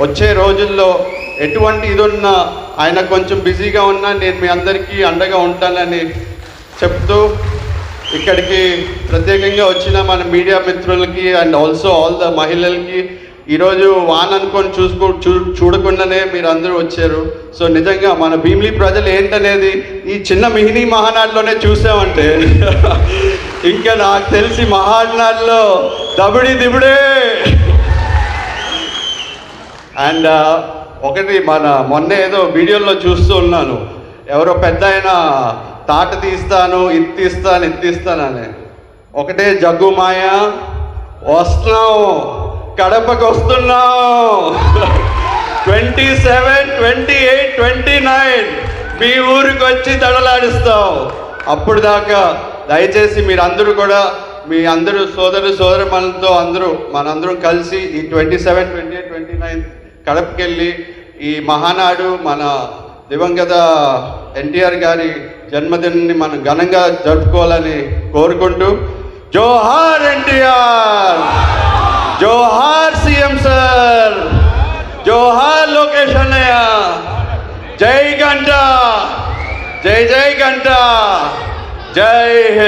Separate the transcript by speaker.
Speaker 1: వచ్చే రోజుల్లో ఎటువంటి ఇది ఉన్నా ఆయన కొంచెం బిజీగా ఉన్నా నేను మీ అందరికీ అండగా ఉంటానని చెప్తూ ఇక్కడికి ప్రత్యేకంగా వచ్చిన మన మీడియా మిత్రులకి అండ్ ఆల్సో ఆల్ ద మహిళలకి ఈరోజు వాన్ అనుకొని చూడకుండానే మీరు అందరూ వచ్చారు. సో నిజంగా మన భీమిలి ప్రజలు ఏంటనేది ఈ చిన్న మిహినీ మహానాడులోనే చూసామంటే ఇంకా నాకు తెలిసి మహానాడులో దబుడి దిబుడే. అండ్ ఒకటి మొన్న ఏదో వీడియోలో చూస్తూ ఉన్నాను, ఎవరో పెద్ద ఆయన తాట తీస్తాను ఇది తీస్తానని ఒకటే జగ్గు మాయ వస్తున్నాం, కడపకు వస్తున్నాం 27, 28, 29 మీ ఊరికి వచ్చి తడలాడిస్తాం. అప్పుడు దాకా దయచేసి మీరందరూ కూడా మీ అందరూ సోదరులతో మనందరం కలిసి ఈ 27, 28, 29 కడపకి వెళ్ళి ఈ మహానాడు మన దివంగత ఎన్టీఆర్ గారి జన్మదినాన్ని మనం ఘనంగా జరుపుకోవాలని కోరుకుంటూ జోహార్ ఎన్టీఆర్, జోహార్ సీఎం సార్, జోహార్ లోకేష్ అన్నయ్య, జై గంటా, జై గంటా, జై హింద్.